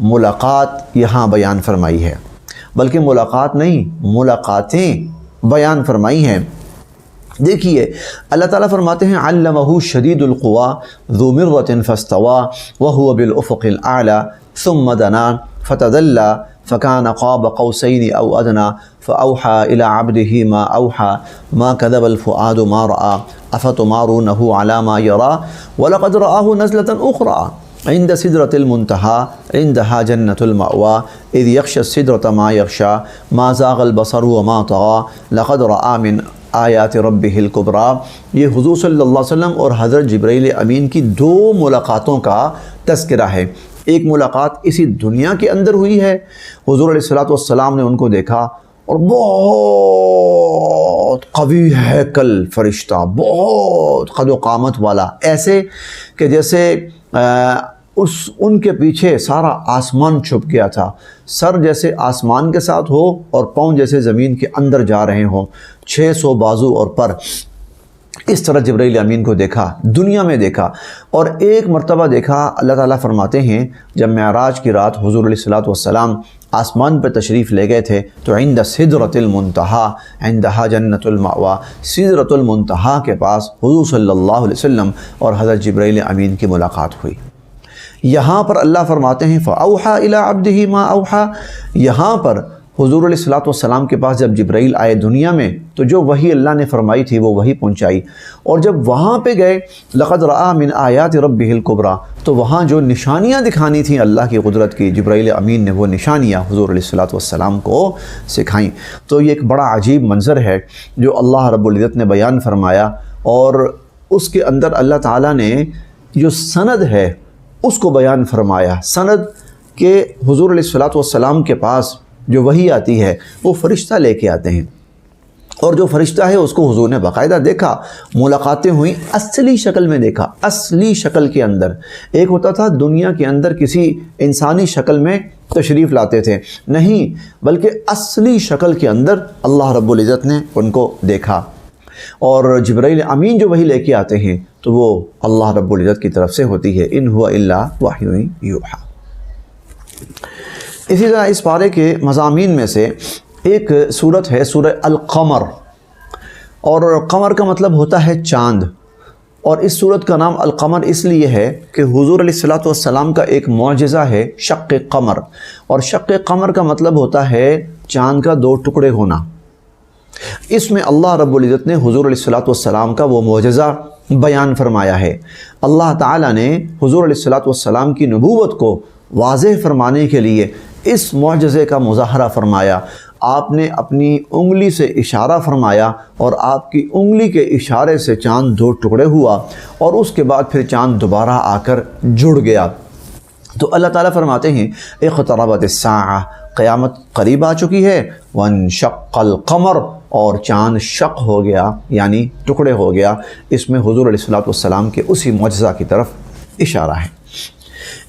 ملاقات یہاں بیان فرمائی ہے، بلکہ ملاقات نہیں، ملاقاتیں بیان فرمائی ہیں۔ دیکھیے اللہ تعالیٰ فرماتے ہیں علمہ شدید القوا ذو مرۃ فاستوى وهو بالافق الاعلى ثم دنا فتدلى فكان قاب قوسين او ادنى فاوحى الى عبده ما اوحى ما كذب الفؤاد ما راى افتمارونه على ما يرى ولقد رآه نزلة اخرى عند سدرة المنتهى عندها جنة المأوى اذ يغشى السدرة ما يغشى ما زاغ البصر وما طغى لقد رأى من آیات ربہ الکبریٰ۔ یہ حضور صلی اللہ علیہ وسلم اور حضرت جبرائیل امین کی دو ملاقاتوں کا تذکرہ ہے۔ ایک ملاقات اسی دنیا کے اندر ہوئی ہے، حضور علیہ السلام نے ان کو دیکھا اور بہت قوی ہیکل فرشتہ، بہت قد و قامت والا، ایسے کہ جیسے ان کے پیچھے سارا آسمان چھپ گیا تھا، سر جیسے آسمان کے ساتھ ہو اور پاؤں جیسے زمین کے اندر جا رہے ہوں، 600 بازو اور پر۔ اس طرح جبرائیل امین کو دیکھا، دنیا میں دیکھا، اور ایک مرتبہ دیکھا۔ اللہ تعالیٰ فرماتے ہیں جب معراج کی رات حضور علیہ السلام آسمان پہ تشریف لے گئے تھے تو عند سدرۃ المنتہا عندہا جنۃ المأویٰ، سدرۃ المنتہا کے پاس حضور صلی اللہ علیہ وسلم اور حضرت جبرائیل امین کی ملاقات ہوئی۔ یہاں پر اللہ فرماتے ہیں فَأَوْحَى إِلَىٰ عَبْدِهِ مَا أَوْحَى، یہاں پر حضور علیہ السلام کے پاس جب جبرائیل آئے دنیا میں تو جو وحی اللہ نے فرمائی تھی وہ وحی پہنچائی، اور جب وہاں پہ گئے لَقَدْ رَآ مِنْ آیَاتِ رَبِّهِ الْكُبْرَىٰ، تو وہاں جو نشانیاں دکھانی تھیں اللہ کی قدرت کی، جبرائیل امین نے وہ نشانیاں حضور علیہ السلام کو سکھائیں۔ تو یہ ایک بڑا عجیب منظر ہے جو اللہ رب العزت نے بیان فرمایا، اور اس کے اندر اللہ تعالیٰ نے جو سند ہے اس کو بیان فرمایا۔ سند کہ حضور علیہ السلام کے پاس جو وحی آتی ہے وہ فرشتہ لے کے آتے ہیں، اور جو فرشتہ ہے اس کو حضور نے باقاعدہ دیکھا، ملاقاتیں ہوئیں، اصلی شکل میں دیکھا، اصلی شکل کے اندر۔ ایک ہوتا تھا دنیا کے اندر کسی انسانی شکل میں تشریف لاتے تھے، نہیں بلکہ اصلی شکل کے اندر اللہ رب العزت نے ان کو دیکھا۔ اور جبرائیل امین جو وحی لے کے آتے ہیں تو وہ اللہ رب العزت کی طرف سے ہوتی ہے، ان ہوا الا وحی یوحیٰ۔ اسی طرح اس پارے کے مضامین میں سے ایک سورت ہے سورہ القمر، اور قمر کا مطلب ہوتا ہے چاند، اور اس سورت کا نام القمر اس لیے ہے کہ حضور علیہ السلام کا ایک معجزہ ہے شق قمر، اور شق قمر کا مطلب ہوتا ہے چاند کا 2 ٹکڑے ہونا۔ اس میں اللہ رب العزت نے حضور علیہ السلام کا وہ معجزہ بیان فرمایا ہے۔ اللہ تعالیٰ نے حضور علیہ السلام کی نبوت کو واضح فرمانے کے لیے اس معجزے کا مظاہرہ فرمایا۔ آپ نے اپنی انگلی سے اشارہ فرمایا اور آپ کی انگلی کے اشارے سے چاند 2 ٹکڑے ہوا، اور اس کے بعد پھر چاند دوبارہ آ کر جڑ گیا۔ تو اللہ تعالیٰ فرماتے ہیں اقتربت الساعہ، قیامت قریب آ چکی ہے، وانشق القمر، اور چاند شق ہو گیا یعنی ٹکڑے ہو گیا۔ اس میں حضور علیہ السلام کے اسی معجزہ کی طرف اشارہ ہے۔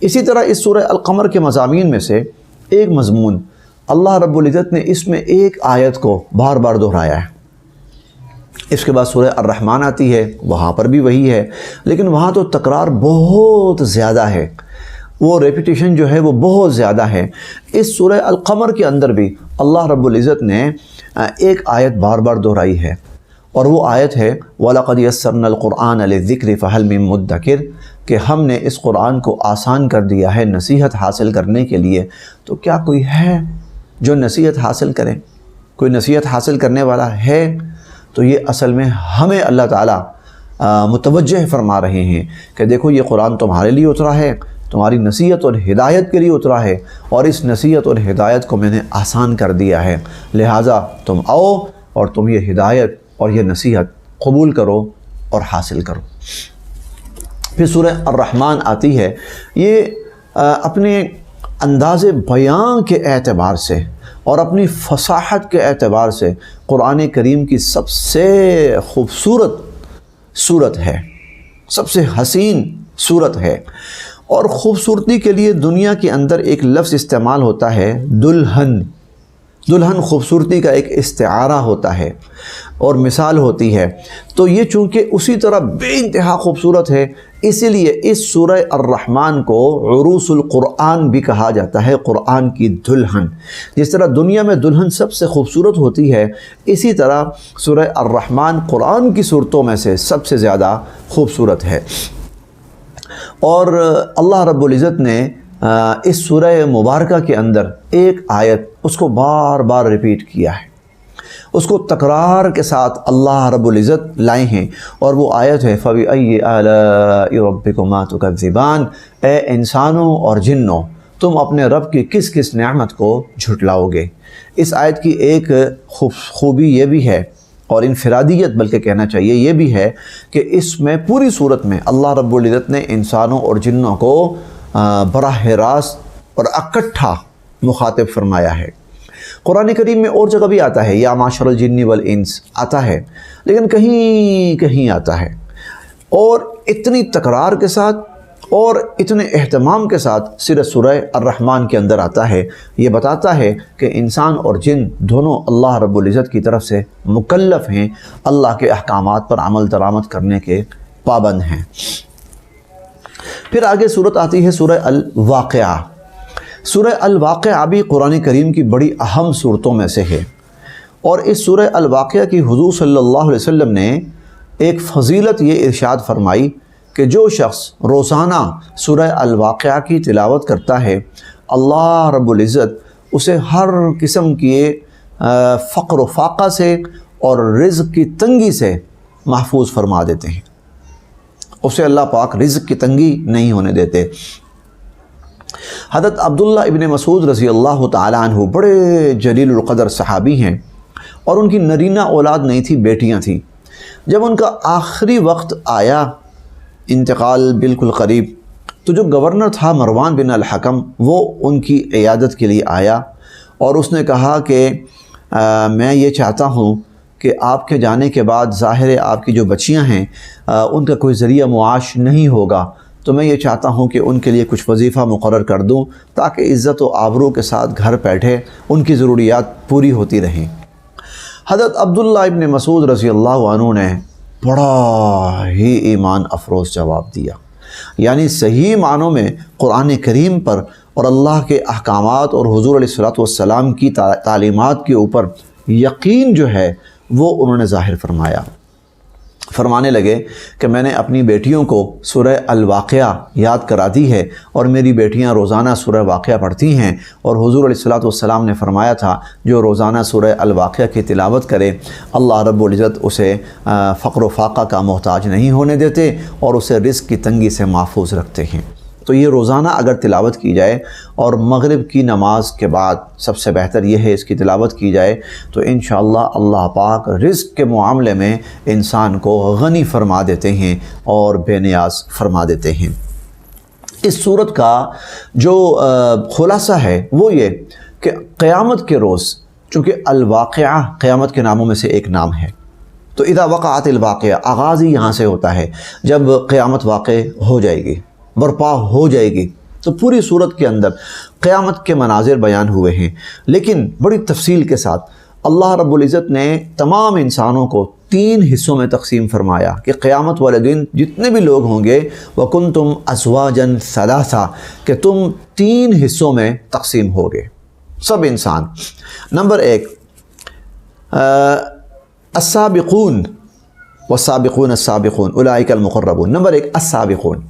اسی طرح اس سورہ القمر کے مضامین میں سے ایک مضمون اللہ رب العزت نے اس میں ایک آیت کو بار بار دہرایا ہے۔ اس کے بعد سورہ الرحمن آتی ہے، وہاں پر بھی وہی ہے، لیکن وہاں تو تکرار بہت زیادہ ہے، وہ ریپیٹیشن جو ہے وہ بہت زیادہ ہے۔ اس سورہ القمر کے اندر بھی اللہ رب العزت نے ایک آیت بار بار دہرائی ہے، اور وہ آیت ہے وَلَقَدْ يَسَّرْنَا الْقُرْآنَ لِلذِّكْرِ فَهَلْ مِن مُدَّكِرٍ، کہ ہم نے اس قرآن کو آسان کر دیا ہے نصیحت حاصل کرنے کے لیے، تو کیا کوئی ہے جو نصیحت حاصل کرے؟ کوئی نصیحت حاصل کرنے والا ہے؟ تو یہ اصل میں ہمیں اللہ تعالیٰ متوجہ فرما رہے ہیں کہ دیکھو یہ قرآن تمہارے لیے اترا ہے، تمہاری نصیحت اور ہدایت کے لیے اترا ہے، اور اس نصیحت اور ہدایت کو میں نے آسان کر دیا ہے، لہٰذا تم آؤ اور تم یہ ہدایت اور یہ نصیحت قبول کرو اور حاصل کرو۔ پھر سورہ الرحمن آتی ہے، یہ اپنے انداز بیان کے اعتبار سے اور اپنی فصاحت کے اعتبار سے قرآن کریم کی سب سے خوبصورت صورت ہے، سب سے حسین صورت ہے، اور خوبصورتی کے لیے دنیا کے اندر ایک لفظ استعمال ہوتا ہے دلہن، دلہن خوبصورتی کا ایک استعارہ ہوتا ہے اور مثال ہوتی ہے، تو یہ چونکہ اسی طرح بے انتہا خوبصورت ہے، اسی لیے اس سورہ الرحمن کو عروس القرآن بھی کہا جاتا ہے، قرآن کی دلہن۔ جس طرح دنیا میں دلہن سب سے خوبصورت ہوتی ہے، اسی طرح سورہ الرحمن قرآن کی صورتوں میں سے سب سے زیادہ خوبصورت ہے۔ اور اللہ رب العزت نے اس سورہ مبارکہ کے اندر ایک آیت اس کو بار بار ریپیٹ کیا ہے، اس کو تکرار کے ساتھ اللہ رب العزت لائے ہیں، اور وہ آیت ہے فَبِأَيِّ آلَاءِ رَبِّكُمَا تُكَذِّبَانِ، اے انسانوں اور جنوں تم اپنے رب کی کس کس نعمت کو جھٹلاؤ گے۔ اس آیت کی ایک خوبی یہ بھی ہے، اور انفرادیت بلکہ کہنا چاہیے یہ بھی ہے، کہ اس میں پوری صورت میں اللہ رب العزت نے انسانوں اور جنوں کو براہ راست اور اکٹھا مخاطب فرمایا ہے۔ قرآن کریم میں اور جگہ بھی آتا ہے، یا معشر الجن والانس آتا ہے، لیکن کہیں کہیں آتا ہے، اور اتنی تکرار کے ساتھ اور اتنے اہتمام کے ساتھ صرف سورہ الرحمن کے اندر آتا ہے۔ یہ بتاتا ہے کہ انسان اور جن دونوں اللہ رب العزت کی طرف سے مکلف ہیں، اللہ کے احکامات پر عمل درآمد کرنے کے پابند ہیں۔ پھر آگے صورت آتی ہے سورہ الواقعہ۔ سورہ الواقعہ بھی قرآن کریم کی بڑی اہم صورتوں میں سے ہے، اور اس سورہ الواقعہ کی حضور صلی اللہ علیہ وسلم نے ایک فضیلت یہ ارشاد فرمائی کہ جو شخص روزانہ سورہ الواقعہ کی تلاوت کرتا ہے، اللہ رب العزت اسے ہر قسم کی فقر و فاقہ سے اور رزق کی تنگی سے محفوظ فرما دیتے ہیں۔ اسے اللہ پاک رزق کی تنگی نہیں ہونے دیتے۔ حضرت عبداللہ ابن مسعود رضی اللہ تعالی عنہ بڑے جلیل القدر صحابی ہیں، اور ان کی نرینہ اولاد نہیں تھی، بیٹیاں تھیں۔ جب ان کا آخری وقت آیا، انتقال بالکل قریب، تو جو گورنر تھا مروان بن الحکم، وہ ان کی عیادت کے لیے آیا، اور اس نے کہا کہ میں یہ چاہتا ہوں کہ آپ کے جانے کے بعد ظاہر ہے آپ کی جو بچیاں ہیں ان کا کوئی ذریعہ معاش نہیں ہوگا، تو میں یہ چاہتا ہوں کہ ان کے لیے کچھ وظیفہ مقرر کر دوں تاکہ عزت و آبرو کے ساتھ گھر بیٹھے ان کی ضروریات پوری ہوتی رہیں۔ حضرت عبداللہ ابن مسعود رضی اللہ عنہ نے بڑا ہی ایمان افروز جواب دیا، یعنی صحیح معنوں میں قرآن کریم پر اور اللہ کے احکامات اور حضور علیہ الصلوۃ والسلام کی تعلیمات کے اوپر یقین جو ہے وہ انہوں نے ظاہر فرمایا۔ فرمانے لگے کہ میں نے اپنی بیٹیوں کو سورہ الواقعہ یاد کرا دی ہے، اور میری بیٹیاں روزانہ سورہ واقعہ پڑھتی ہیں، اور حضور علیہ الصلوۃ والسلام نے فرمایا تھا جو روزانہ سورہ الواقعہ کی تلاوت کرے اللہ رب العزت اسے فقر و فاقہ کا محتاج نہیں ہونے دیتے، اور اسے رزق کی تنگی سے محفوظ رکھتے ہیں۔ تو یہ روزانہ اگر تلاوت کی جائے، اور مغرب کی نماز کے بعد سب سے بہتر یہ ہے اس کی تلاوت کی جائے، تو انشاءاللہ اللہ پاک رزق کے معاملے میں انسان کو غنی فرما دیتے ہیں اور بے نیاز فرما دیتے ہیں۔ اس صورت کا جو خلاصہ ہے وہ یہ کہ قیامت کے روز، چونکہ الواقعہ قیامت کے ناموں میں سے ایک نام ہے، تو اذا وقعت الواقعہ آغاز ہی یہاں سے ہوتا ہے، جب قیامت واقع ہو جائے گی، برپا ہو جائے گی، تو پوری صورت کے اندر قیامت کے مناظر بیان ہوئے ہیں، لیکن بڑی تفصیل کے ساتھ اللہ رب العزت نے تمام انسانوں کو 3 حصوں میں تقسیم فرمایا کہ قیامت والے دن جتنے بھی لوگ ہوں گے وَكُنْتُمْ أَزْوَاجًا ثَلَاثًا، کہ تم 3 حصوں میں تقسیم ہوگے سب انسان۔ نمبر 1 السابقون والسابقون السابقون اولئک المقربون۔ نمبر 1 السابقون۔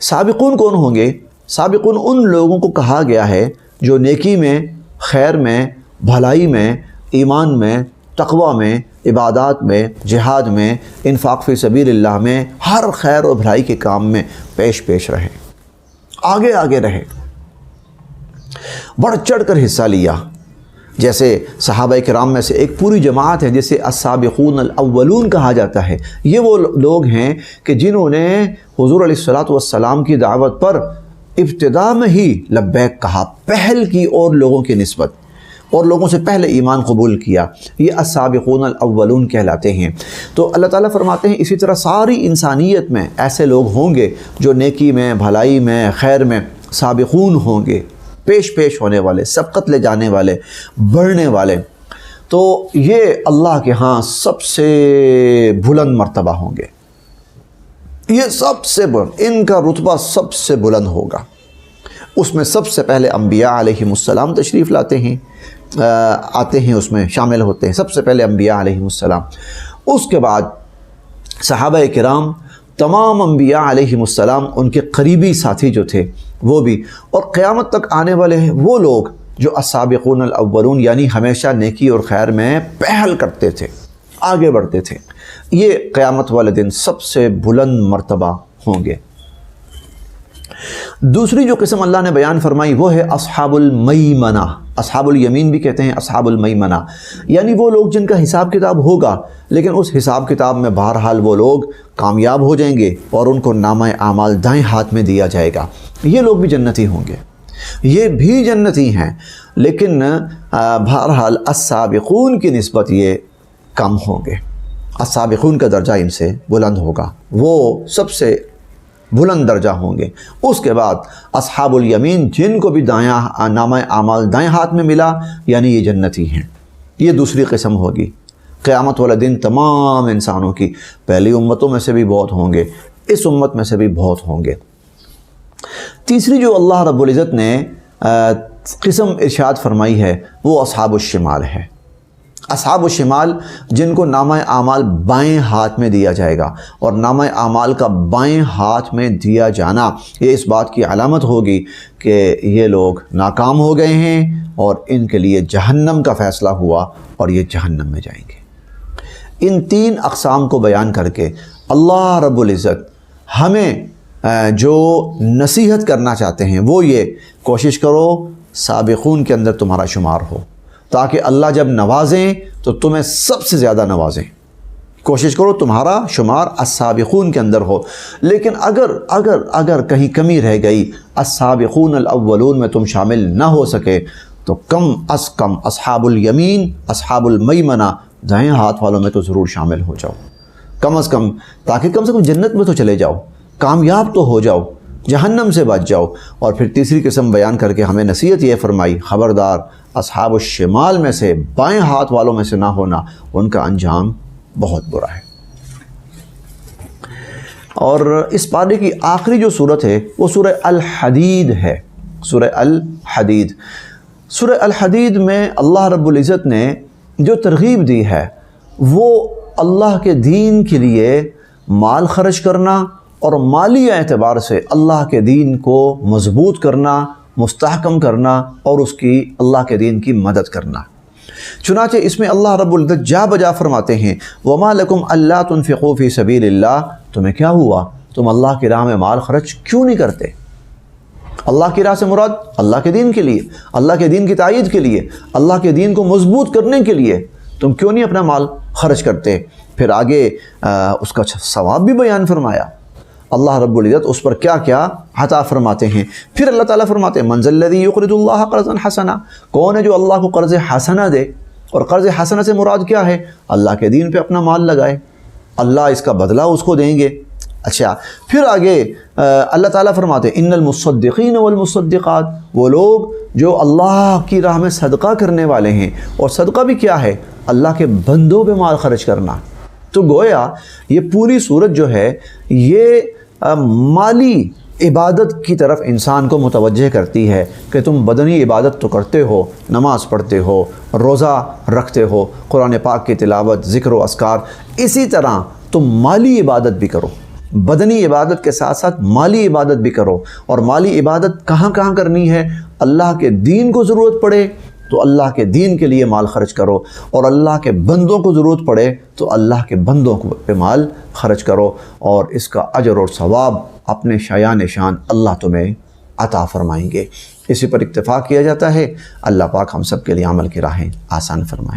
سابقون کون ہوں گے؟ سابقون ان لوگوں کو کہا گیا ہے جو نیکی میں، خیر میں، بھلائی میں، ایمان میں، تقوی میں، عبادات میں، جہاد میں، انفاق فی سبیل اللہ میں، ہر خیر و بھلائی کے کام میں پیش رہے، آگے آگے رہے، بڑھ چڑھ کر حصہ لیا۔ جیسے صحابہ کرام میں سے ایک پوری جماعت ہے جسے السابقون الاولون کہا جاتا ہے، یہ وہ لوگ ہیں کہ جنہوں نے حضور علیہ الصلوۃ والسلام کی دعوت پر ابتدا میں ہی لبیک کہا، پہل کی اور لوگوں کی نسبت، اور لوگوں سے پہلے ایمان قبول کیا، یہ السابقون الاولون کہلاتے ہیں۔ تو اللہ تعالیٰ فرماتے ہیں اسی طرح ساری انسانیت میں ایسے لوگ ہوں گے جو نیکی میں، بھلائی میں، خیر میں سابقون ہوں گے، پیش ہونے والے، سبقت لے جانے والے، بڑھنے والے، تو یہ اللہ کے ہاں سب سے بلند مرتبہ ہوں گے، یہ سب سے بلند، ان کا رتبہ سب سے بلند ہوگا۔ اس میں سب سے پہلے انبیاء علیہم السلام تشریف لاتے ہیں، آتے ہیں، اس میں شامل ہوتے ہیں، سب سے پہلے انبیاء علیہم السلام، اس کے بعد صحابہ کرام، تمام انبیاء علیہم السلام، ان کے قریبی ساتھی جو تھے وہ بھی، اور قیامت تک آنے والے ہیں وہ لوگ جو السابقون الاولون، یعنی ہمیشہ نیکی اور خیر میں پہل کرتے تھے، آگے بڑھتے تھے، یہ قیامت والے دن سب سے بلند مرتبہ ہوں گے۔ دوسری جو قسم اللہ نے بیان فرمائی وہ ہے اصحاب المیمنہ، اصحاب الیمین بھی کہتے ہیں، اصحاب المیمنہ، یعنی وہ لوگ جن کا حساب کتاب ہوگا، لیکن اس حساب کتاب میں بہرحال وہ لوگ کامیاب ہو جائیں گے اور ان کو نامہ اعمال دائیں ہاتھ میں دیا جائے گا، یہ لوگ بھی جنتی ہوں گے، یہ بھی جنتی ہیں، لیکن بہرحال السابقون کی نسبت یہ کم ہوں گے، السابقون کا درجہ ان سے بلند ہوگا، وہ سب سے بلند درجہ ہوں گے۔ اس کے بعد اصحاب الیمین، جن کو بھی دایاں نامہ اعمال دائیں ہاتھ میں ملا، یعنی یہ جنتی ہیں، یہ دوسری قسم ہوگی۔ قیامت والا دن تمام انسانوں کی، پہلی امتوں میں سے بھی بہت ہوں گے، اس امت میں سے بھی بہت ہوں گے۔ تیسری جو اللہ رب العزت نے قسم ارشاد فرمائی ہے وہ اصحاب الشمال ہے، اصحاب الشمال، جن کو نامہ اعمال بائیں ہاتھ میں دیا جائے گا، اور نامہ اعمال کا بائیں ہاتھ میں دیا جانا یہ اس بات کی علامت ہوگی کہ یہ لوگ ناکام ہو گئے ہیں اور ان کے لیے جہنم کا فیصلہ ہوا اور یہ جہنم میں جائیں گے۔ ان تین اقسام کو بیان کر کے اللہ رب العزت ہمیں جو نصیحت کرنا چاہتے ہیں وہ یہ، کوشش کرو سابقون کے اندر تمہارا شمار ہو، تاکہ اللہ جب نوازیں تو تمہیں سب سے زیادہ نوازیں، کوشش کرو تمہارا شمار السابقون کے اندر ہو۔ لیکن اگر کہیں کمی رہ گئی، السابقون الاولون میں تم شامل نہ ہو سکے، تو کم از کم اصحاب الیمین، اصحاب المیمنہ، دائیں ہاتھ والوں میں تو ضرور شامل ہو جاؤ، کم از کم، تاکہ کم سے کم جنت میں تو چلے جاؤ، کامیاب تو ہو جاؤ، جہنم سے بچ جاؤ۔ اور پھر تیسری قسم بیان کر کے ہمیں نصیحت یہ فرمائی، خبردار اصحاب الشمال میں سے، بائیں ہاتھ والوں میں سے نہ ہونا، ان کا انجام بہت برا ہے۔ اور اس پارے کی آخری جو صورت ہے وہ سورہ الحدید ہے، سورہ الحدید۔ سورہ الحدید میں اللہ رب العزت نے جو ترغیب دی ہے وہ اللہ کے دین کے لیے مال خرچ کرنا اور مالی اعتبار سے اللہ کے دین کو مضبوط کرنا، مستحکم کرنا اور اس کی، اللہ کے دین کی مدد کرنا۔ چنانچہ اس میں اللہ رب العزت جا بجا فرماتے ہیں وَمَا لَكُمْ أَلَّا تُنْفِقُوا فِي سَبِيلِ اللَّهِ، تمہیں کیا ہوا، تم اللہ کی راہ میں مال خرچ کیوں نہیں کرتے؟ اللہ کی راہ سے مراد اللہ کے دین کے لیے، اللہ کے دین کی تائید کے لیے، اللہ کے دین کو مضبوط کرنے کے لیے تم کیوں نہیں اپنا مال خرچ کرتے؟ پھر آگے اس کا ثواب بھی بیان فرمایا، اللہ رب العزت اس پر کیا کیا عطا فرماتے ہیں۔ پھر اللہ تعالیٰ فرماتے ہیں مَنْ ذَا الَّذِي يُقْرِضُ اللَّهَ قَرْضًا حَسَنًا، کون ہے جو اللہ کو قرض حسنہ دے؟ اور قرض حسنہ سے مراد کیا ہے؟ اللہ کے دین پہ اپنا مال لگائے، اللہ اس کا بدلہ اس کو دیں گے۔ اچھا، پھر آگے اللہ تعالیٰ فرماتے ہیں ان المصدقین والمصدقات، وہ لوگ جو اللہ کی راہ میں صدقہ کرنے والے ہیں، اور صدقہ بھی کیا ہے؟ اللہ کے بندوں پہ مال خرچ کرنا۔ تو گویا یہ پوری صورت جو ہے یہ مالی عبادت کی طرف انسان کو متوجہ کرتی ہے کہ تم بدنی عبادت تو کرتے ہو، نماز پڑھتے ہو، روزہ رکھتے ہو، قرآن پاک کی تلاوت، ذکر و اذکار، اسی طرح تم مالی عبادت بھی کرو، بدنی عبادت کے ساتھ ساتھ مالی عبادت بھی کرو۔ اور مالی عبادت کہاں کہاں کرنی ہے؟ اللہ کے دین کو ضرورت پڑے تو اللہ کے دین کے لیے مال خرچ کرو، اور اللہ کے بندوں کو ضرورت پڑے تو اللہ کے بندوں پہ مال خرچ کرو، اور اس کا اجر اور ثواب اپنے شایان شان اللہ تمہیں عطا فرمائیں گے۔ اسی پر اکتفا کیا جاتا ہے۔ اللہ پاک ہم سب کے لیے عمل کی راہیں آسان فرمائیں۔